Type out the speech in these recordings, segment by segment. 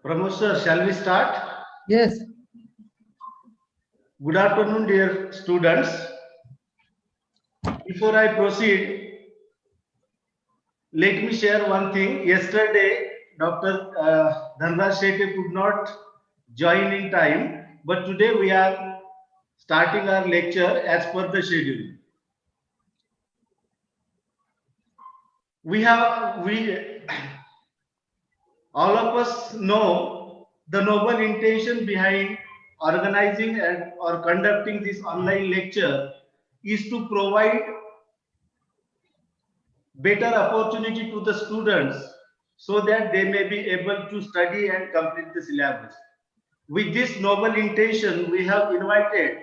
Pramod sir, shall we start? Yes. Good afternoon, dear students. Before I proceed, let me share one thing. Yesterday, Dr. Dhanraj Shetty could not join in time, but today we are starting our lecture as per the schedule. All of us know the noble intention behind organizing and or conducting this online lecture is to provide better opportunity to the students so that they may be able to study and complete the syllabus. With this noble intention, we have invited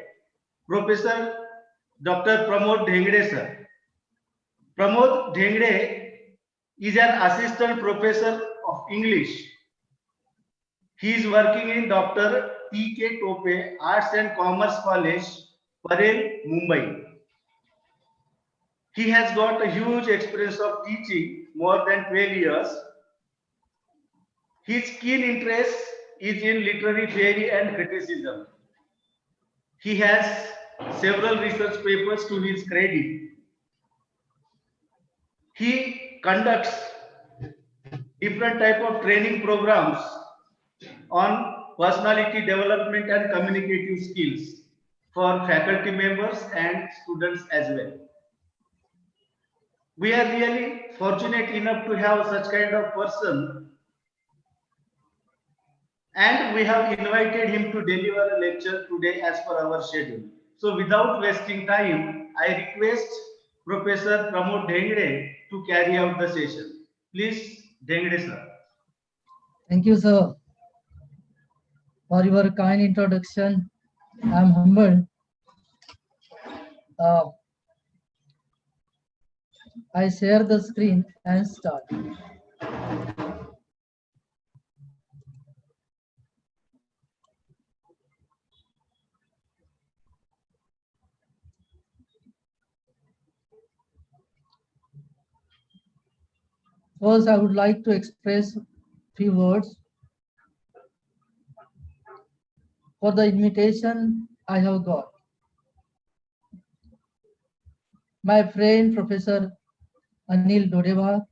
Professor Dr. Pramod Dhengde sir. Pramod Dhengde is an assistant professor of English. He is working in Dr. T.K. Tope Arts and Commerce College, Parel, Mumbai. He has got a huge experience of teaching, more than 12 years. His keen interest is in literary theory and criticism. He has several research papers to his credit. He conducts different type of training programs on personality development and communicative skills for faculty members and students as well. We are really fortunate enough to have such kind of person, and we have invited him to deliver a lecture today as per our schedule. So without wasting time, I request Professor Pramod Dhengde to carry out the session. Please, Dhengde sir. Thank you, sir, for your kind introduction. I am humbled. I share the screen and start. First, I would like to express few words for the invitation I have got. My friend, Professor Anil Dodeva,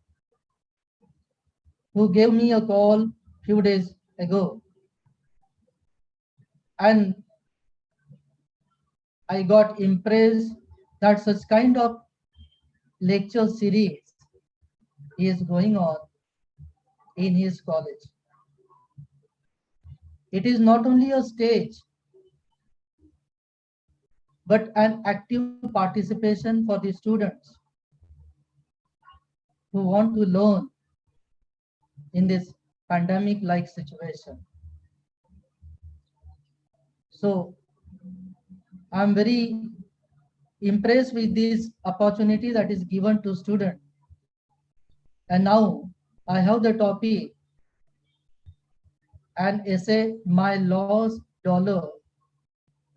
who gave me a call few days ago, and I got impressed that such kind of lecture series is going on in his college. It is not only a stage, but an active participation for the students who want to learn in this pandemic-like situation. So I'm very impressed with this opportunity that is given to students. And now I have the topic, an essay, My Lost Dollar,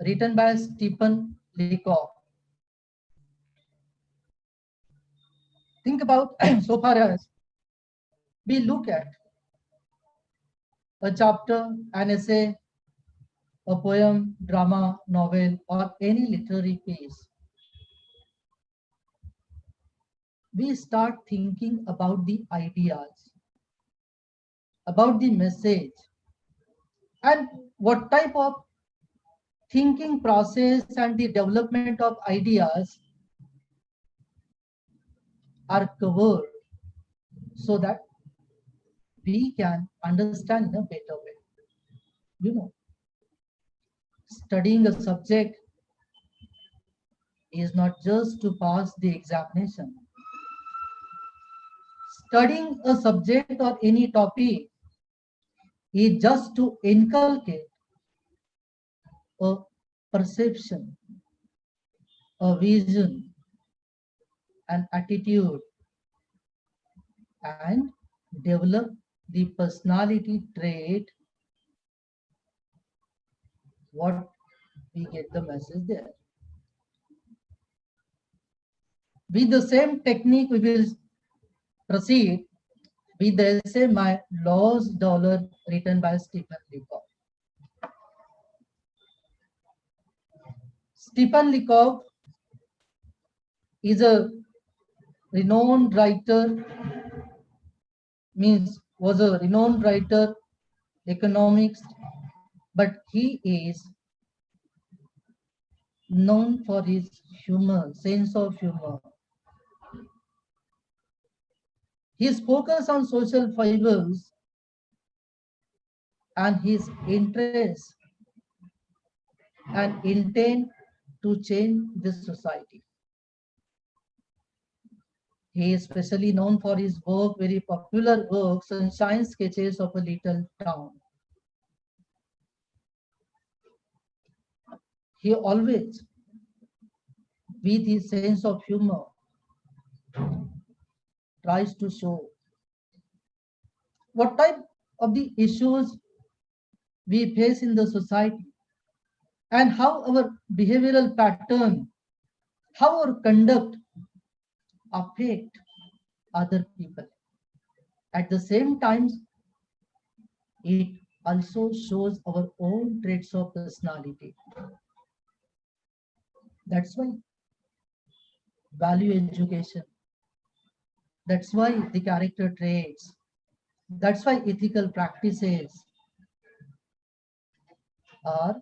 written by Stephen Leacock. Think about so far as we look at a chapter, an essay, a poem, drama, novel, or any literary piece, we start thinking about the ideas, about the message, and what type of thinking process and the development of ideas are covered so that we can understand in a better way. You know, studying a subject is not just to pass the examination. Studying a subject or any topic is just to inculcate a perception, a vision, an attitude, and develop the personality trait. What we get the message there. With the same technique, we will proceed with the essay My Lost Dollar, written by Stephen Leacock. Stephen Leacock is a renowned writer, was a renowned writer, economist, but he is known for his humor, sense of humor. His focus on social foibles and his interest and intent to change this society. He is especially known for his work, very popular work, Sunshine Sketches of a Little Town. He always, with his sense of humor, tries to show what type of the issues we face in the society and how our behavioral pattern, how our conduct affect other people. At the same time, it also shows our own traits of personality. That's why value education. That's why the character traits. That's why ethical practices are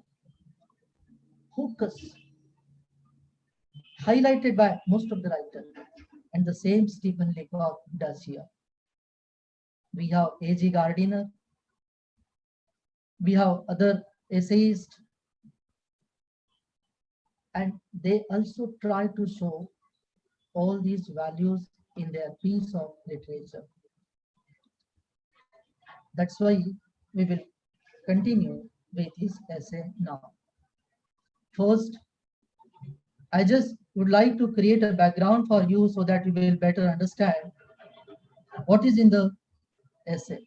focus highlighted by most of the writers. And the same Stephen Leacock does here. We have A.G. Gardiner. We have other essayists. And they also try to show all these values in their piece of literature. That's why we will continue with this essay now. First, I just would like to create a background for you so that you will better understand what is in the essay.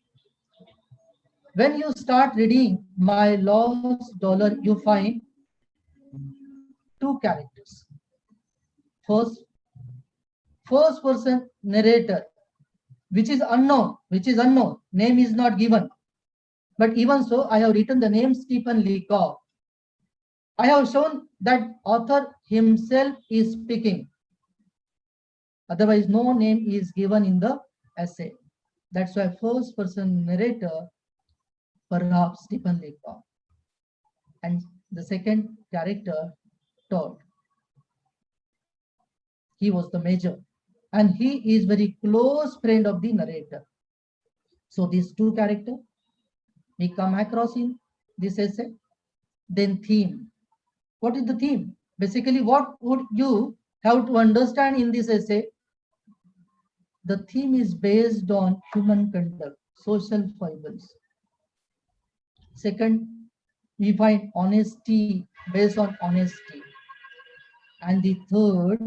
When you start reading My Lost Dollar, you find two characters. First person narrator, which is unknown, name is not given. But even so, I have written the name Stephen Leacock. I have shown that author himself is speaking. Otherwise, no name is given in the essay. That's why first person narrator, perhaps Stephen Leacock. And the second character, Todd. He was the major. And he is very close friend of the narrator. So these two characters we come across in this essay. Then theme. What is the theme? Basically, what would you have to understand in this essay? The theme is based on human conduct, social foibles. Second, we find honesty based on honesty. And the third,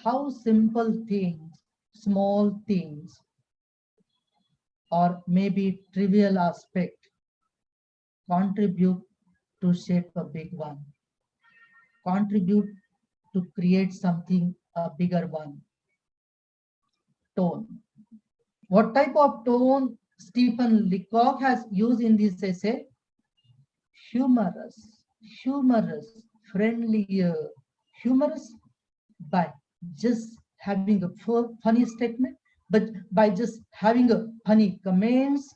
how simple things, small things, or maybe trivial aspect contribute to shape a big one, contribute to create something, a bigger one. Tone. What type of tone Stephen Leacock has used in this essay? Humorous, friendlier, humorous by just having a funny statement, but by just having a funny comments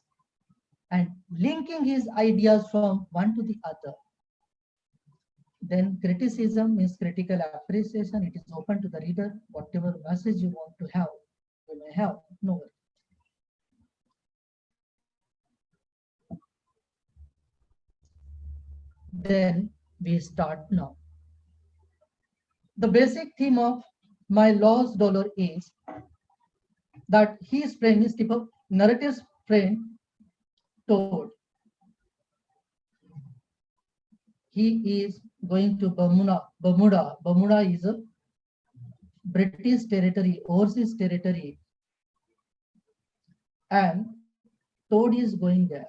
and linking his ideas from one to the other. Then criticism means critical appreciation. It is open to the reader. Whatever message you want to have, you may have. No worry. Then we start now. The basic theme of My Lost Dollar is that his friend is Stephen, narrative's friend, Todd. He is going to Bermuda. Bermuda is a British territory, overseas territory. And Todd is going there.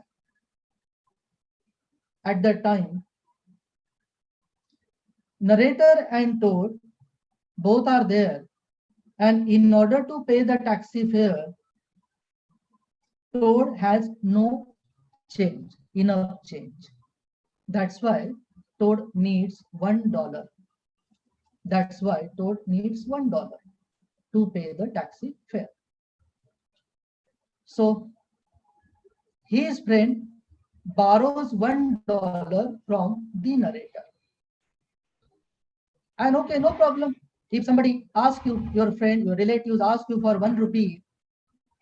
At that time, narrator and Todd both are there. And in order to pay the taxi fare, Toad has no change, enough change. That's why Toad needs $1. That's why Toad needs $1 to pay the taxi fare. So his friend borrows $1 from the narrator. And okay, no problem. If somebody asks you, your friend, your relatives ask you for 1 rupee,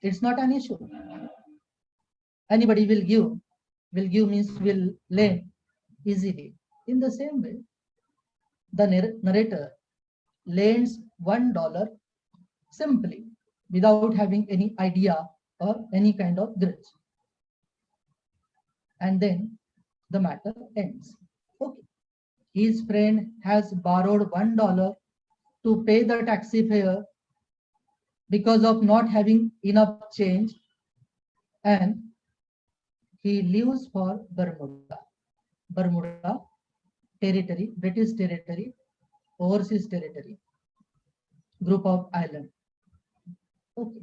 it's not an issue. Anybody will give. Will give means will lend easily. In the same way, the narrator lends $1 simply without having any idea or any kind of grudge. And then the matter ends. Okay. His friend has borrowed $1 to pay the taxi fare because of not having enough change, and he leaves for Bermuda. Bermuda territory, British territory, overseas territory, group of island. Okay.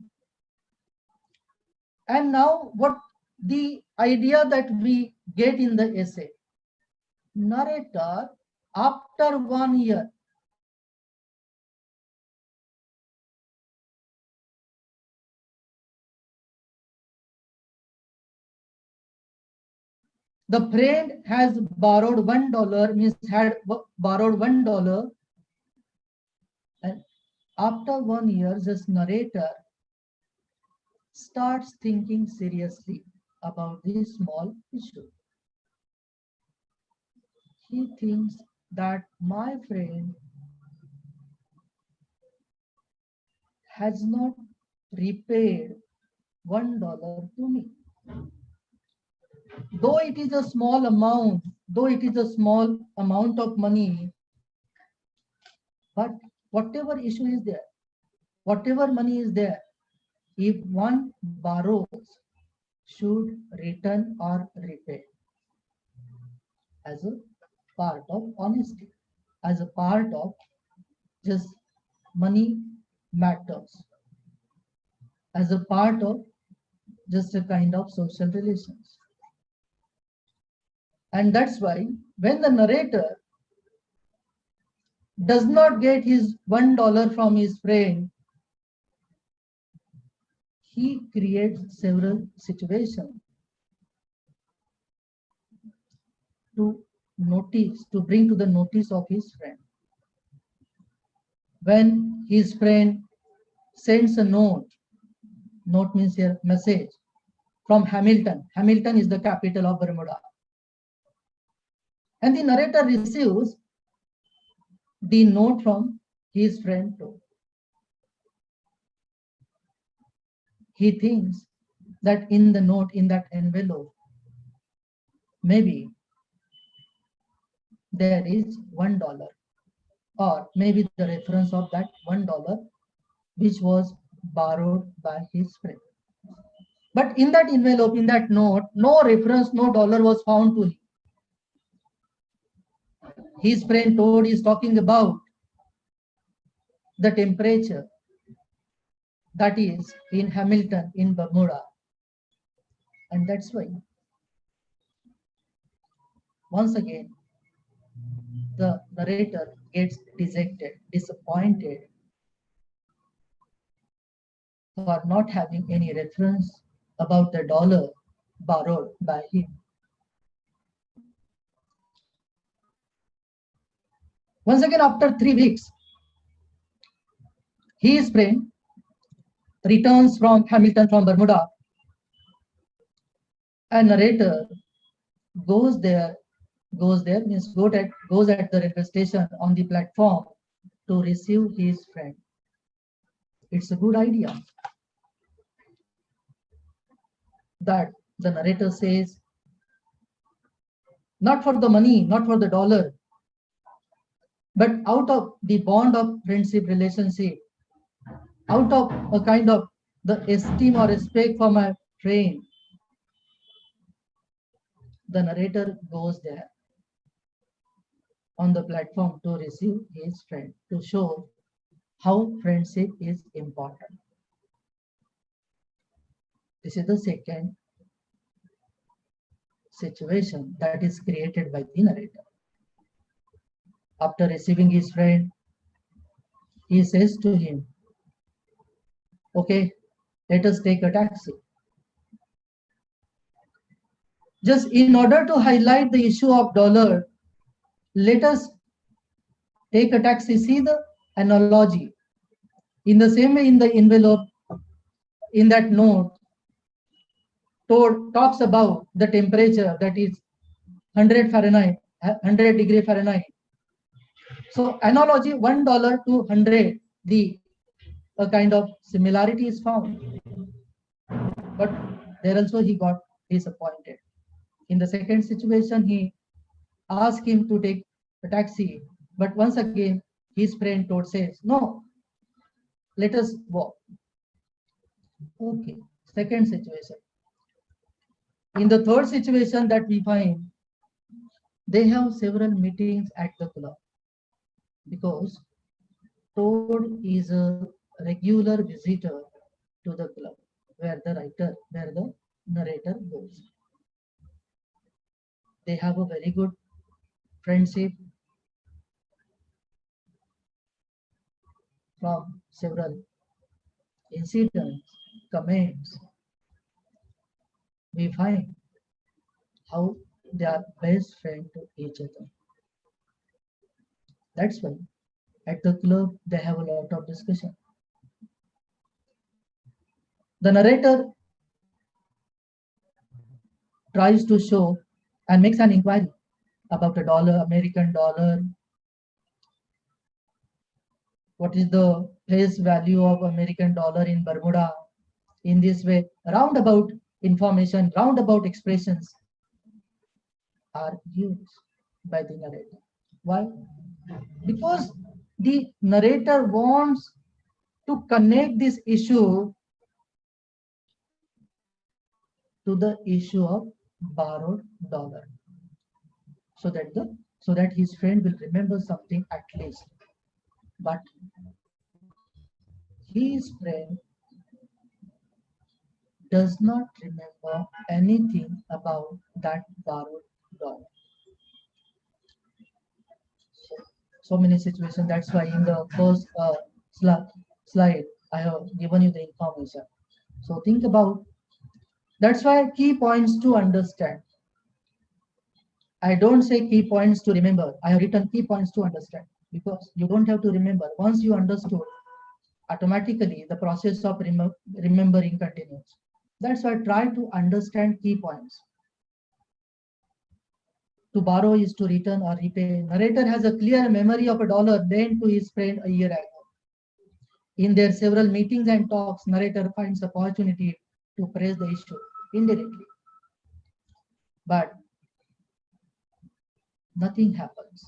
And now what the idea that we get in the essay? Narrator, after 1 year, the friend has borrowed $1, means had borrowed $1, and after 1 year, this narrator starts thinking seriously about this small issue. He thinks that my friend has not repaid $1 to me. Though it is a small amount, of money, but whatever issue is there, whatever money is there, if one borrows, should return or repay as a part of honesty, as a part of just money matters, as a part of just a kind of social relations. And that's why when the narrator does not get his $1 from his friend, he creates several situations to bring to the notice of his friend. When his friend sends a note means here message from Hamilton. Hamilton is the capital of Bermuda. And the narrator receives the note from his friend too. He thinks that in the note, in that envelope, maybe there is $1, or maybe the reference of that $1 which was borrowed by his friend. But in that envelope, in that note, no reference, no dollar was found to him. His friend Toad is talking about the temperature that is in Hamilton, in Bermuda. And that's why, once again, the narrator gets dejected, disappointed for not having any reference about the dollar borrowed by him. Once again, after 3 weeks, his friend returns from Hamilton, from Bermuda, and narrator goes means goes at the railway station on the platform to receive his friend. It's a good idea that the narrator says, not for the money, not for the dollar, but out of the bond of friendship relationship, out of a kind of the esteem or respect for my friend, the narrator goes there on the platform to receive his friend, to show how friendship is important. This is the second situation that is created by the narrator. After receiving his friend, he says to him, okay, let us take a taxi. Just in order to highlight the issue of dollar, let us take a taxi. See the analogy. In the same way, in the envelope, in that note, talks about the temperature that is 100 Fahrenheit, 100 degree Fahrenheit. So analogy, $1 to 100, a kind of similarity is found. But there also he got disappointed. In the second situation, he asked him to take a taxi, but once again, his friend told says, no, let us walk. Okay, second situation. In the third situation that we find, they have several meetings at the club because Toad is a regular visitor to the club where the narrator goes. They have a very good friendship from several incidents, comments. We find how they are best friends to each other. That's why at the club they have a lot of discussion. The narrator tries to show and makes an inquiry about a dollar, American dollar. What is the face value of American dollar in Bermuda? In this way, roundabout information, roundabout expressions are used by the narrator. Why? Because the narrator wants to connect this issue to the issue of borrowed dollar, so that his friend will remember something at least. But his friend does not remember anything about that borrowed dollar. So many situations. That's why in the first slide, I have given you the information. So think about. That's why key points to understand. I don't say key points to remember. I have written key points to understand because you don't have to remember. Once you understood, automatically the process of remembering continues. That's why try to understand key points. To borrow is to return or repay. Narrator has a clear memory of a dollar lent to his friend a year ago. In their several meetings and talks, narrator finds opportunity to praise the issue indirectly. But nothing happens.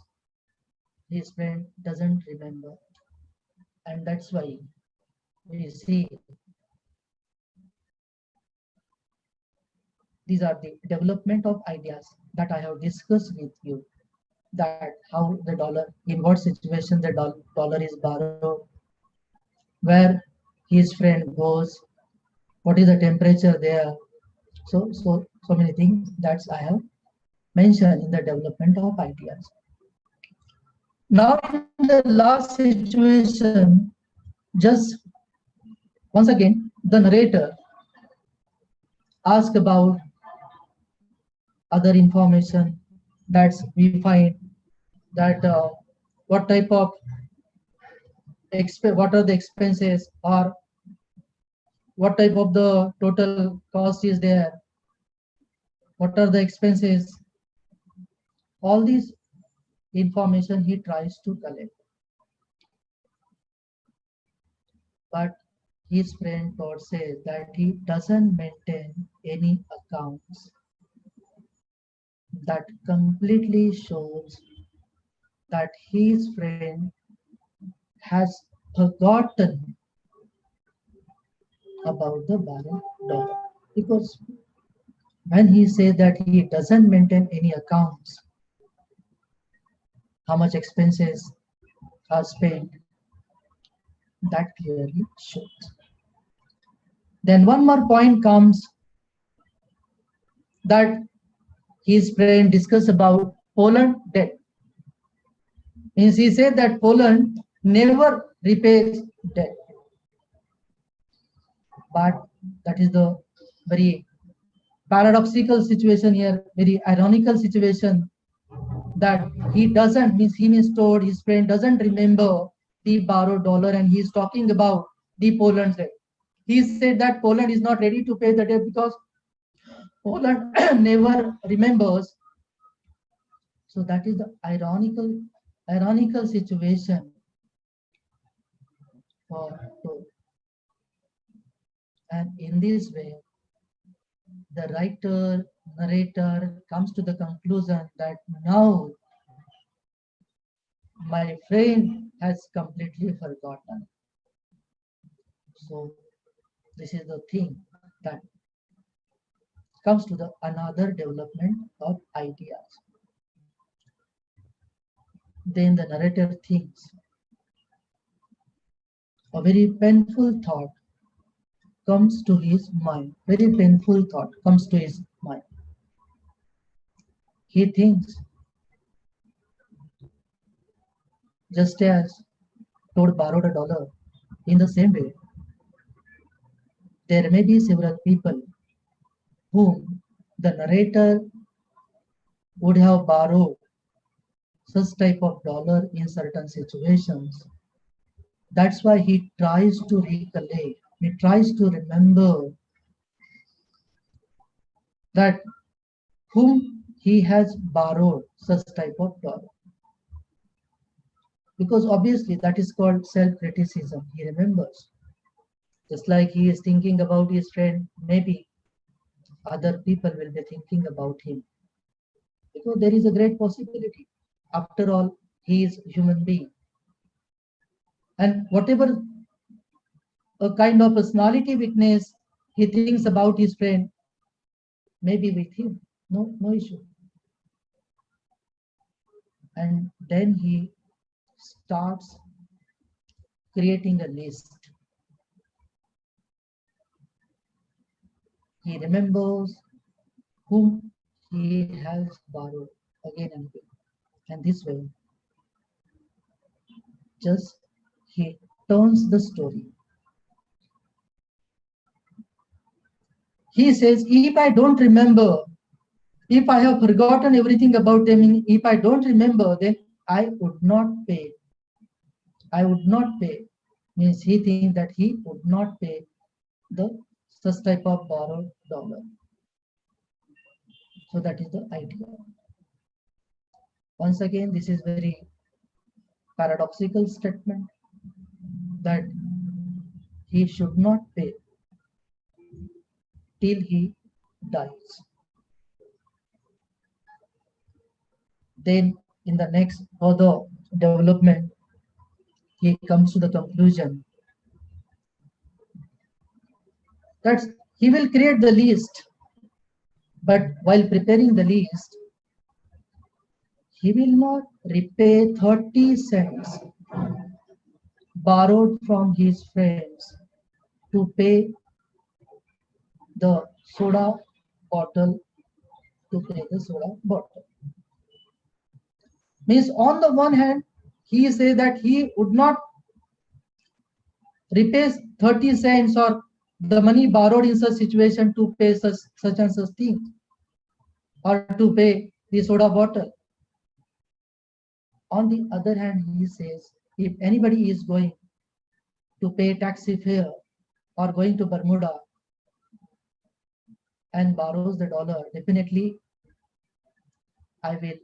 His friend doesn't remember. And that's why we see these are the development of ideas that I have discussed with you, that how the dollar, in what situation the dollar is borrowed, where his friend goes, what is the temperature there. So many things that I have mentioned in the development of ideas. Now in the last situation, just once again, the narrator asks about other information that we find that what type of what are the expenses or what type of the total cost is there, what are the expenses, all these information he tries to collect. But his friend Todd says that he doesn't maintain any accounts. That completely shows that his friend has forgotten about the borrowed dollar. Because when he says that he doesn't maintain any accounts, how much expenses are spent, that clearly shows. Then one more point comes that his friend discussed about Poland debt. Means he said that Poland never repays debt. But that is the very paradoxical situation here, very ironical situation, that he doesn't, means he means told his friend doesn't remember the borrowed dollar, and he is talking about the Poland debt. He said that Poland is not ready to pay the debt because Poland never remembers. So that is the ironical situation for Toll. And in this way, the writer, narrator comes to the conclusion that now my friend has completely forgotten. So this is the thing that comes to the another development of ideas. Then the narrator thinks a very painful thought comes to his mind. Very painful thought comes to his mind. He thinks, just as Toad borrowed a dollar, in the same way, there may be several people whom the narrator would have borrowed such type of dollar in certain situations. That's why he tries to recollect, he tries to remember that whom he has borrowed such type of dollar. Because obviously that is called self-criticism. He remembers. Just like he is thinking about his friend, maybe other people will be thinking about him. Because there is a great possibility. After all, he is human being. And whatever a kind of personality weakness he thinks about his friend, maybe with him. No issue. And then he starts creating a list. He remembers whom he has borrowed again and again. And this way, just he turns the story. He says, if I don't remember, if I have forgotten everything about them, if I don't remember, then I would not pay. I would not pay. Means he thinks that he would not pay the such type of borrowed dollar. So that is the idea. Once again, this is very paradoxical statement that he should not pay till he dies. Then in the next further development, he comes to the conclusion that he will create the list, but while preparing the list, he will not repay 30 cents borrowed from his friends to pay the soda bottle, to pay the soda bottle. Means on the one hand, he says that he would not repay 30 cents or the money borrowed in such situation to pay such and such things, or to pay the soda bottle. On the other hand, he says, if anybody is going to pay taxi fare or going to Bermuda and borrows the dollar, definitely I will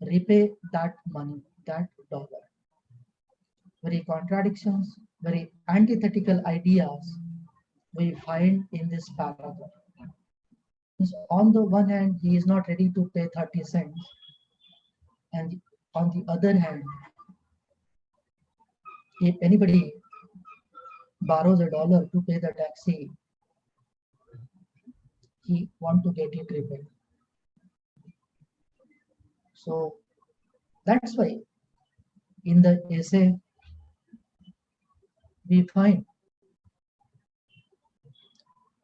repay that money, that dollar. Very contradictions, very antithetical ideas we find in this paragraph. On the one hand, he is not ready to pay 30 cents. And on the other hand, if anybody borrows a dollar to pay the taxi, he want to get it repaid. So that's why in the essay we find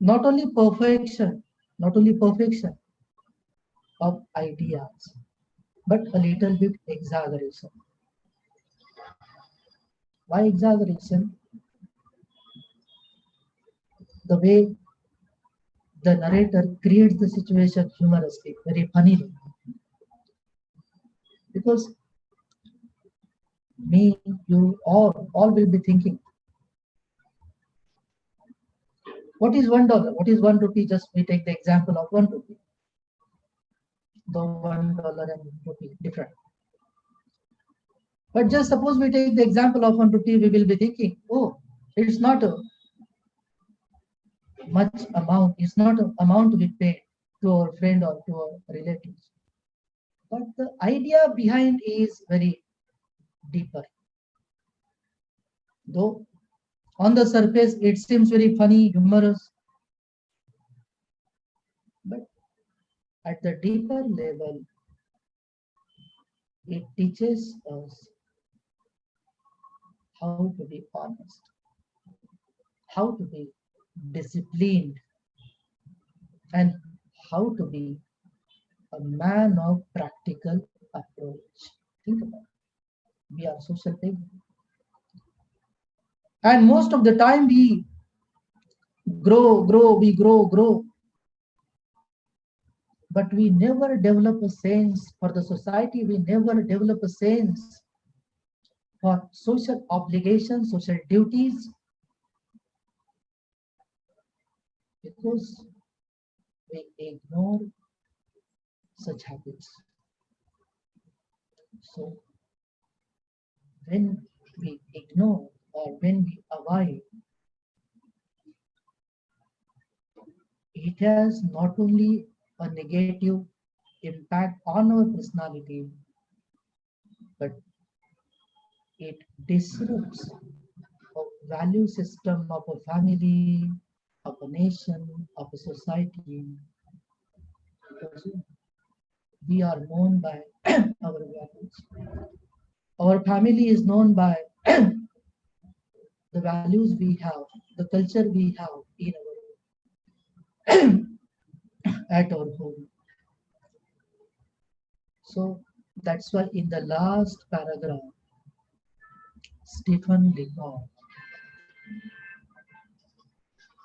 not only perfection, not only perfection of ideas, but a little bit exaggeration. Why exaggeration? The way the narrator creates the situation humorously, very funnily. Because me, you, all will be thinking, what is $1? What is 1 rupee? Just we take the example of 1 rupee. The $1 and rupee different. But just suppose we take the example of 1 rupee, we will be thinking, oh, it's not a much amount. It's not an amount to be paid to our friend or to our relatives. But the idea behind is very deeper. Though on the surface it seems very funny, humorous, but at the deeper level, it teaches us how to be honest, how to be disciplined, and how to be a man of practical approach. Think about it. We are social beings. And most of the time we grow, but we never develop a sense for the society. We never develop a sense for social obligations, social duties, because we ignore such habits. So when we ignore or when we avoid, it has not only a negative impact on our personality, but it disrupts a value system of a family, of a nation, of a society. Because we are known by our values. Our family is known by the values we have, the culture we have in our at our home. So that's why in the last paragraph, Stephen Lecoq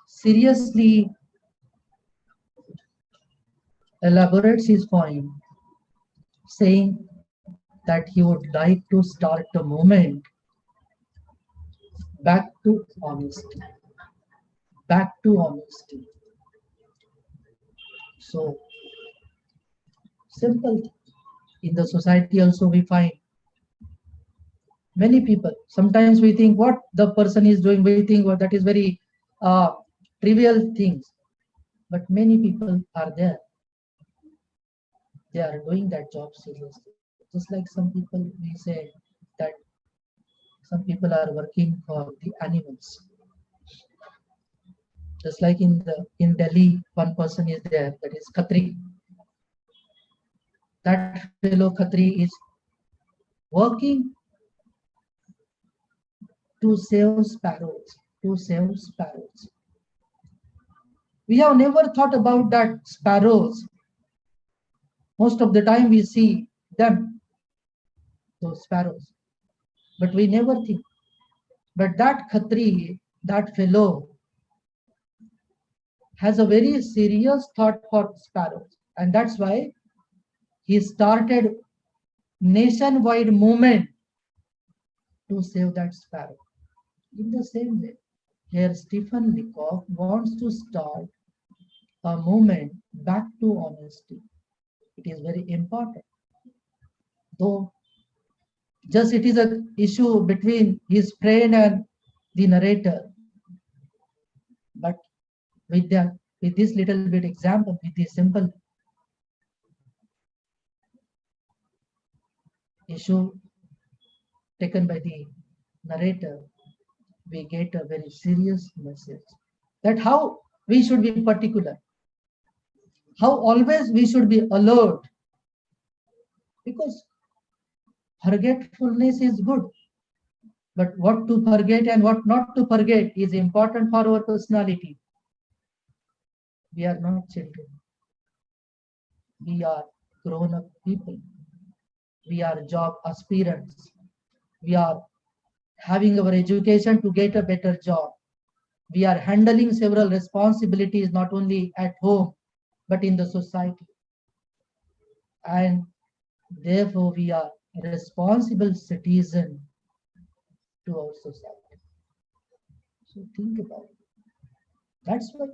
seriously elaborates his point, saying that he would like to start a movement back to honesty, back to honesty. So simple. In the society also we find many people. Sometimes we think what the person is doing, we think well, that is very trivial things. But many people are there. They are doing that job seriously. Just like some people, we say that some people are working for the animals. Just like in Delhi, one person is there, that is Khatri. That fellow Khatri is working to save sparrows, to save sparrows. We have never thought about that sparrows. Most of the time we see them, those sparrows, but we never think. But that Khatri, that fellow, has a very serious thought for sparrows, and that's why he started nationwide movement to save that sparrow. In the same way, here Stephen Lecoq wants to start a movement back to honesty. It is very important. Though just it is an issue between his friend and the narrator. But with this little bit example, with this simple issue taken by the narrator, we get a very serious message that how we should be particular, how always we should be alert, because forgetfulness is good, but what to forget and what not to forget is important for our personality. We are not children. We are grown-up people. We are job aspirants. We are having our education to get a better job. We are handling several responsibilities not only at home but in the society. And therefore, we are responsible citizen to our society. So think about it. That's why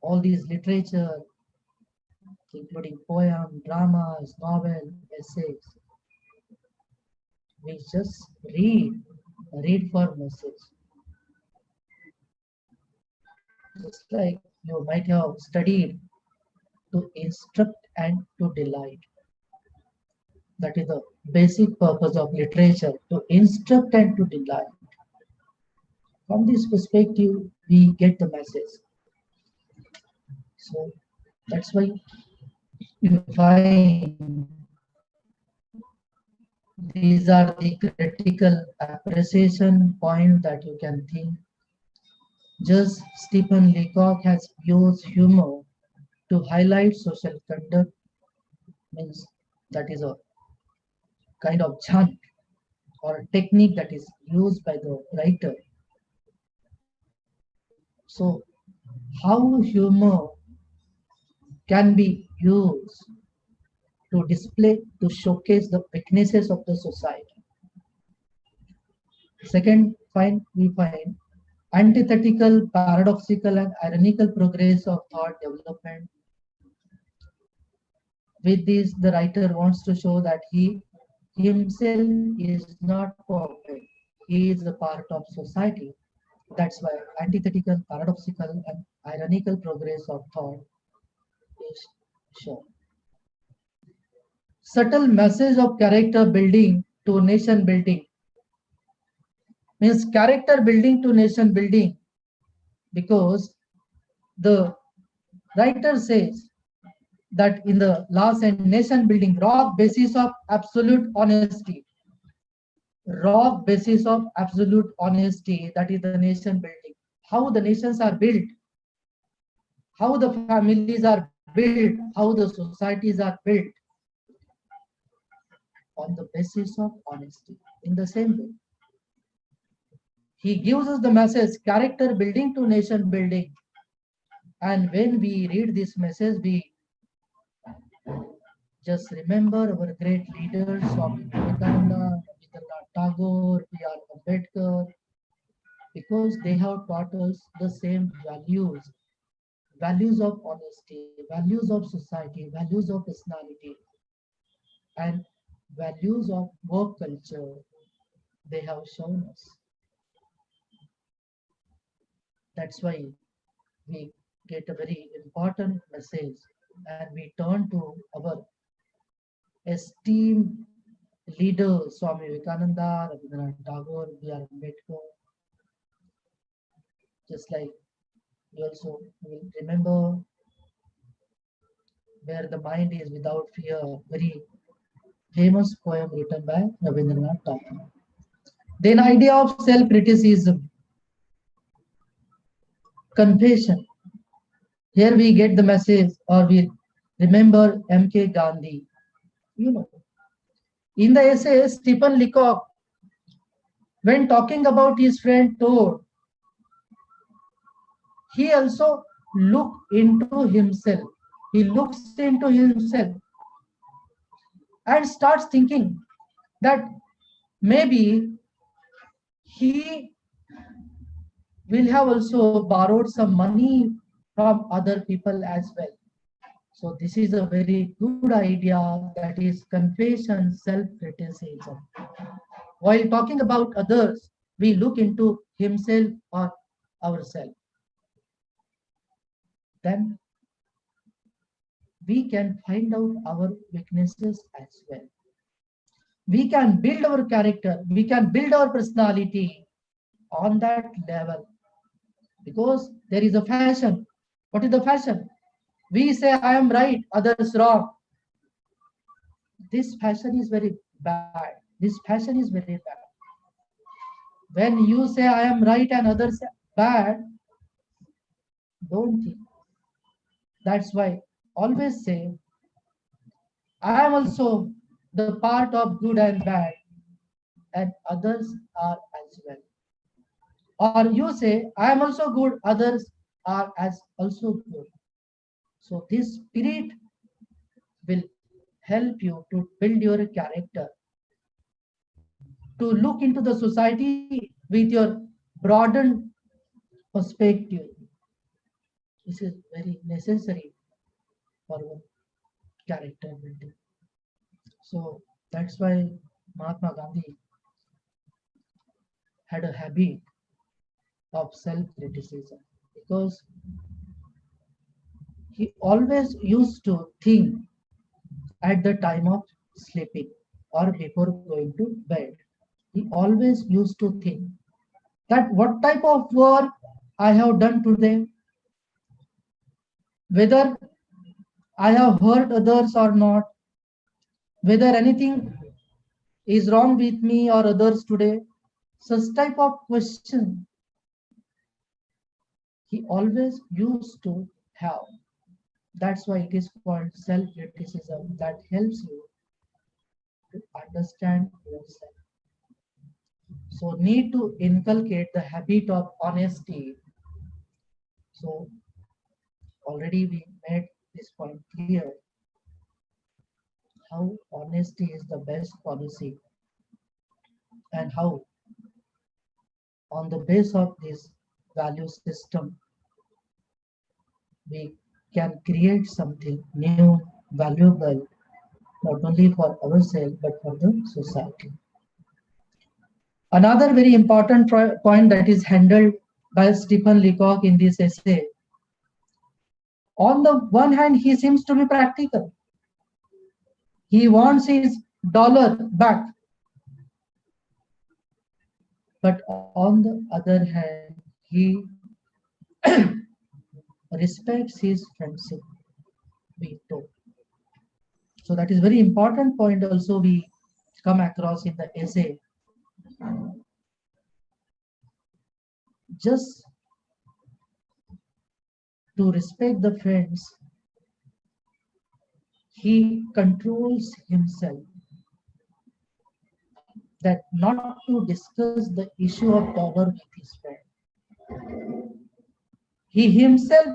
all these literature, including poem, dramas, novel, essays, we just read for message. Just like you might have studied to instruct and to delight. That is the basic purpose of literature, to instruct and to delight. From this perspective, we get the message. So that's why you find these are the critical appreciation points that you can think. Just Stephen Leacock has used humor to highlight social conduct, means that is a kind of chant or a technique that is used by the writer. So how humor can be used to display, to showcase the weaknesses of the society. Second, we find antithetical, paradoxical, and ironical progress of thought development. With this, the writer wants to show that he himself is not perfect. He is a part of society. That's why antithetical, paradoxical, and ironical progress of thought is shown. Subtle message of character building to nation building, means character building to nation building, because the writer says that in the last and nation building, rock basis of absolute honesty, rock basis of absolute honesty, that is the nation building. How the nations are built, how the families are built, how the societies are built on the basis of honesty. In the same way, he gives us the message character building to nation building. And when we read this message, we just remember our great leaders, Swami Vivekananda, Rabindranath Tagore, B.R. Ambedkar, because they have taught us the same values, values of honesty, values of society, values of personality, and values of work culture they have shown us. That's why we get a very important message and we turn to our esteemed leaders, Swami Vivekananda, Rabindranath Tagore, B.R. Ambedkar. Just like we also will remember where the mind is without fear, very famous poem written by Rabindranath Tagore. Then idea of self-criticism, confession. Here we get the message, or we remember M.K. Gandhi. You know, in the essay, Stephen Leacock, when talking about his friend Toad, he also look into himself. He looks into himself and starts thinking that maybe he will have also borrowed some money from other people as well. So this is a very good idea, that is confession, self-criticism. While talking about others, we look into himself or ourselves. Then we can find out our weaknesses as well. We can build our character, we can build our personality on that level, because there is a fashion. What is the fashion? We say I am right, others wrong. This fashion is very bad. This fashion is very bad. When you say I am right and others bad, don't think. That's why always say, I am also the part of good and bad, and others are as well. Or you say, I am also good, others are as also good. So this spirit will help you to build your character, to look into the society with your broadened perspective. This is very necessary for our character building. So that's why Mahatma Gandhi had a habit of self-criticism, because he always used to think at the time of sleeping or before going to bed. He always used to think that what type of work I have done today, whether I have hurt others or not, whether anything is wrong with me or others today. Such type of question he always used to have. That's why it is called self-criticism, that helps you to understand yourself. So need to inculcate the habit of honesty. So already we made this point clear, how honesty is the best policy, and how on the base of this value system we can create something new, valuable, not only for ourselves but for the society. Another very important point that is handled by Stephen Leacock in this essay. On the one hand, he seems to be practical. He wants his dollar back. But on the other hand, he respects his friendship with Tito. So that is very important point also we come across in the essay. Just to respect the friends, he controls himself, that not to discuss the issue of dollar with his friend. He himself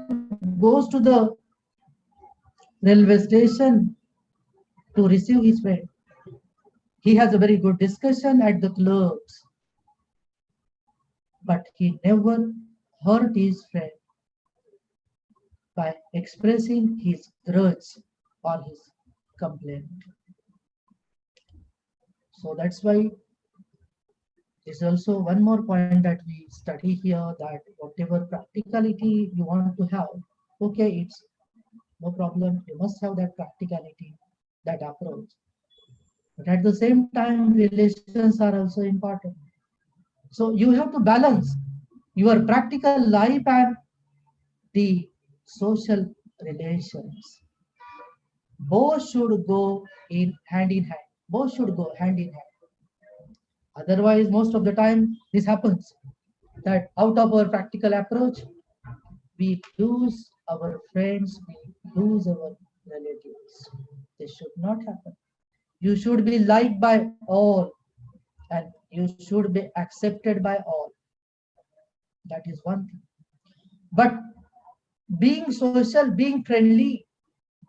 goes to the railway station to receive his friend. He has a very good discussion at the clubs, but he never hurt his friend by expressing his grudge or his complaint. So that's why there's also one more point that we study here, that whatever practicality you want to have, okay, it's no problem. You must have that practicality, that approach. But at the same time, relations are also important. So you have to balance your practical life and the social relations. Both should go in hand in hand. Both should go hand in hand. Otherwise, most of the time, this happens that out of our practical approach, we lose our friends, we lose our relatives. This should not happen. You should be liked by all, and you should be accepted by all. That is one thing. But being social, being friendly,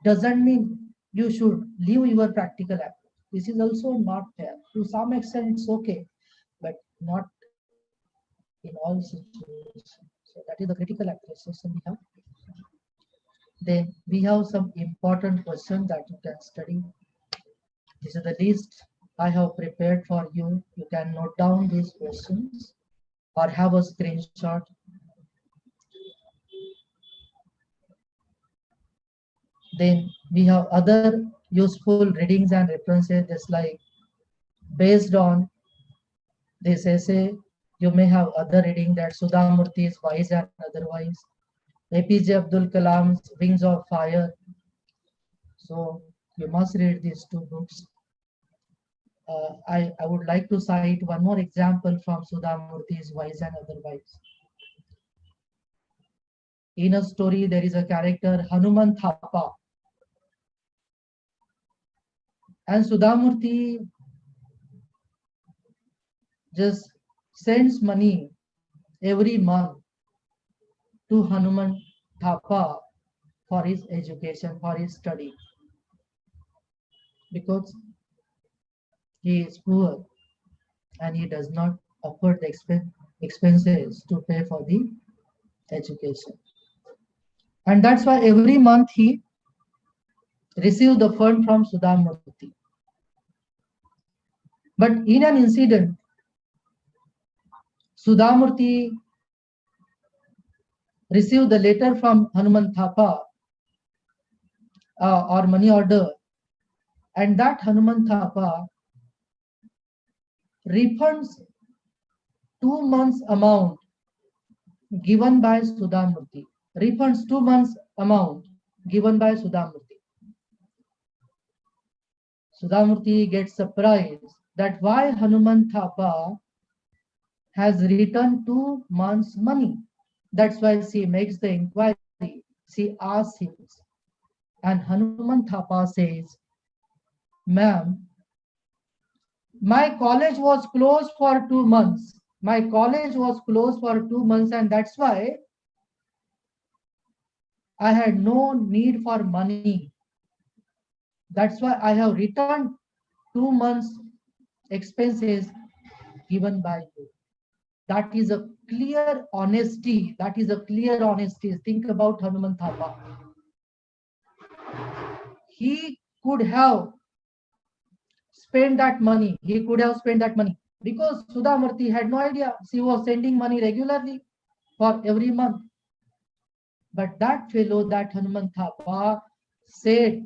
doesn't mean you should leave your practical approach. This is also not fair. To some extent, it's okay, but not in all situations. So that is the critical appreciation we have. Then we have some important questions that you can study. This is the list I have prepared for you. You can note down these questions or have a screenshot. Then we have other useful readings and references, just like based on this essay, you may have other reading, that Sudhamurthy's Wise and Otherwise, APJ Abdul Kalam's Wings of Fire. So you must read these two books. I would like to cite one more example from Sudhamurthy's Wise and Otherwise. In a story, there is a character Hanuman Thapa, and Sudhamurti just sends money every month to Hanuman Thapa for his education, for his study, because he is poor and he does not afford the expenses to pay for the education. And that's why every month he received the fund from Sudhamurti. But in an incident, Sudhamurti received the letter from Hanuman Thapa or money order, and that Hanuman Thapa refunds 2 months amount given by Sudhamurti. Refunds 2 months amount given by Sudhamurti. Sudhamurti gets surprised that why Hanuman Thapa has returned 2 months' money. That's why she makes the inquiry. She asks him, and Hanuman Thapa says, "Ma'am, my college was closed for 2 months. My college was closed for 2 months, and that's why I had no need for money. That's why I have returned 2 months' expenses given by you." That is a clear honesty. That is a clear honesty. Think about Hanuman Thapa. He could have spent that money. He could have spent that money because Sudhamurti had no idea. She was sending money regularly for every month. But that fellow, that Hanuman Thapa, said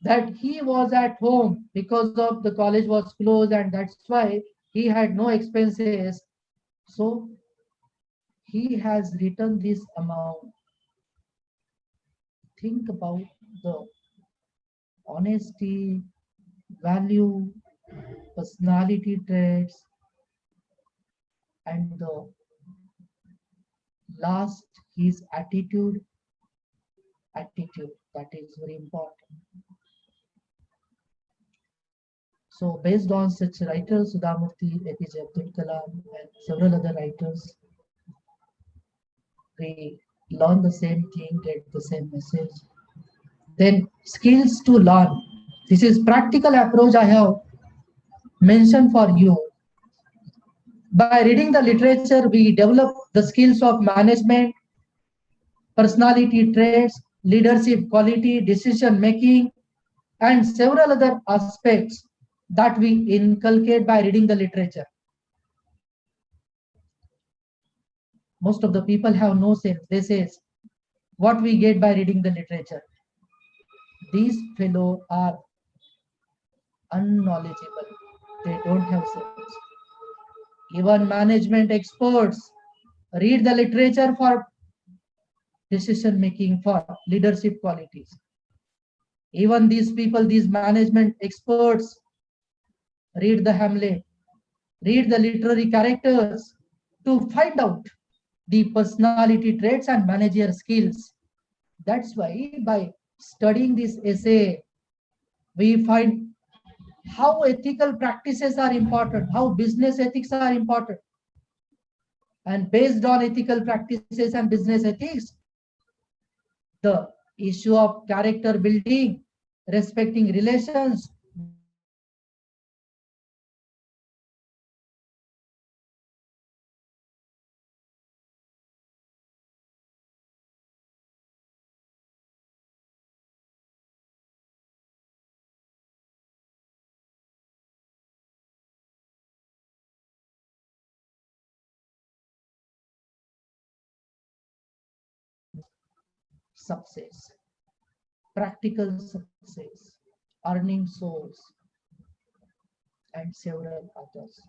that he was at home because of the college was closed, and that's why he had no expenses. So he has written this amount. Think about the honesty, value, personality traits, and the last, his attitude. That is very important. So based on such writers, Sudhamurti, APJ Abdul Kalam, and several other writers, we learn the same thing, get the same message. Then skills to learn. This is practical approach I have mentioned for you. By reading the literature, we develop the skills of management, personality traits, leadership quality, decision making, and several other aspects that we inculcate by reading the literature. Most of the people have no sense. They say what we get by reading the literature. These fellows are unknowledgeable. They don't have sense. Even management experts read the literature for decision making, for leadership qualities. Even these people, these management experts, read the Hamlet, read the literary characters to find out the personality traits and managerial skills. That's why by studying this essay, we find how ethical practices are important, how business ethics are important. And based on ethical practices and business ethics, the issue of character building, respecting relations, success, practical success, earning source, and several others.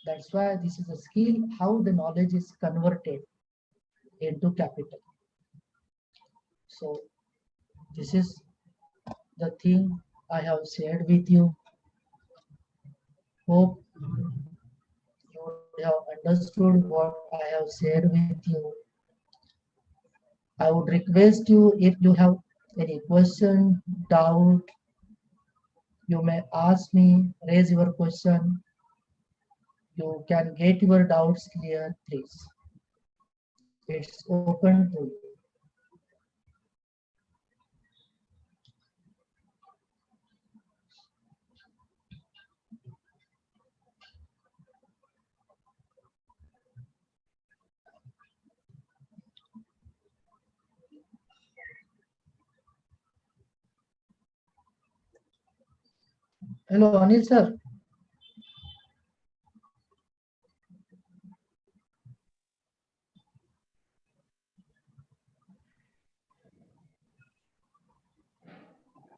That's why this is a skill, how the knowledge is converted into capital. So this is the thing I have shared with you. Hope you would have understood what I have shared with you. I would request you, if you have any question, doubt, you may ask me, raise your question. You can get your doubts clear, please. It's open to you. Hello, Anil sir.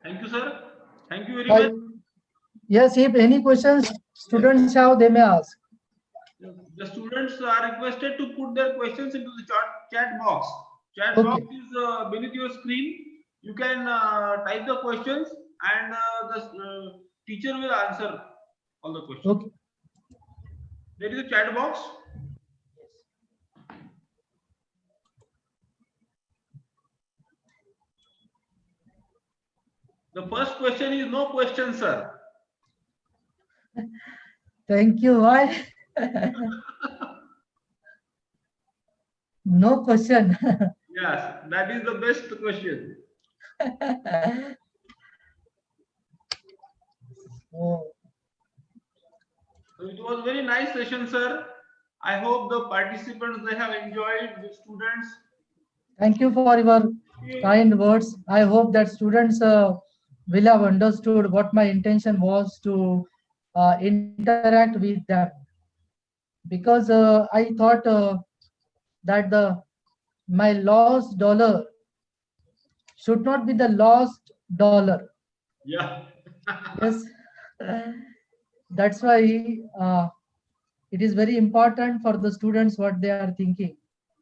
Thank you, sir. Thank you very Hi. much. Yes, if any questions students have, they may ask. The students are requested to put their questions into the chat box. Chat Okay. box is beneath your screen. You can type the questions, and the teacher will answer all the questions. Okay. There is a chat box. The first question is no question, sir. Thank you. Why? No question. Yes, that is the best question. Oh, So it was very nice session, sir. I hope the participants they have enjoyed, the students. thank you for your kind words. I hope that students will have understood what my intention was to interact with them, because I thought that the my lost dollar should not be the lost dollar. Yeah. Yes, that's why it is very important for the students what they are thinking.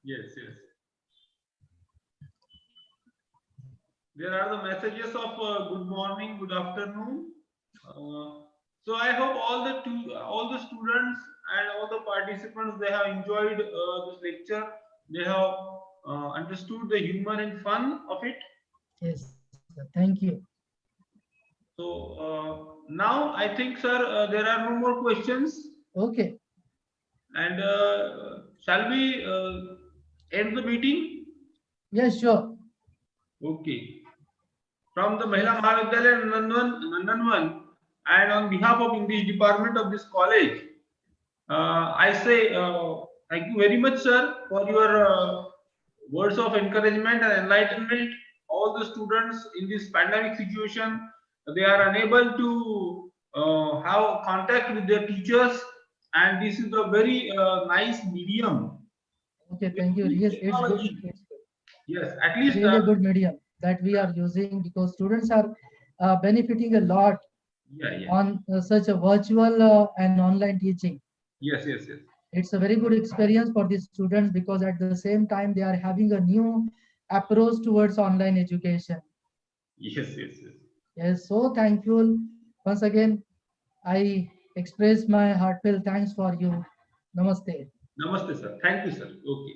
Yes, yes. There are the messages of good morning, good afternoon. So I hope all the students and all the participants they have enjoyed this lecture. They have understood the humor and fun of it. Yes, sir. Thank you. So now I think, sir, there are no more questions. Okay. And shall we end the meeting? Yes, sure. Okay. From the Mahila Mahavidyalaya Nandanvan, and on behalf of English department of this college, I say thank you very much, sir, for your words of encouragement and enlightenment. All the students in this pandemic situation, they are unable to have contact with their teachers, and this is a very nice medium. Okay, With thank you. this Yes, it's good. technology, It's yes, at least really a good medium that we are using, because students are benefiting a lot yeah, yeah, on such a virtual and online teaching. yes, yes, yes, It's a very good experience for the students, because at the same time they are having a new approach towards online education. yes, yes, yes. Yes, so thankful. Once again, I express my heartfelt thanks for you. Namaste. Namaste, sir. Thank you, sir. Okay.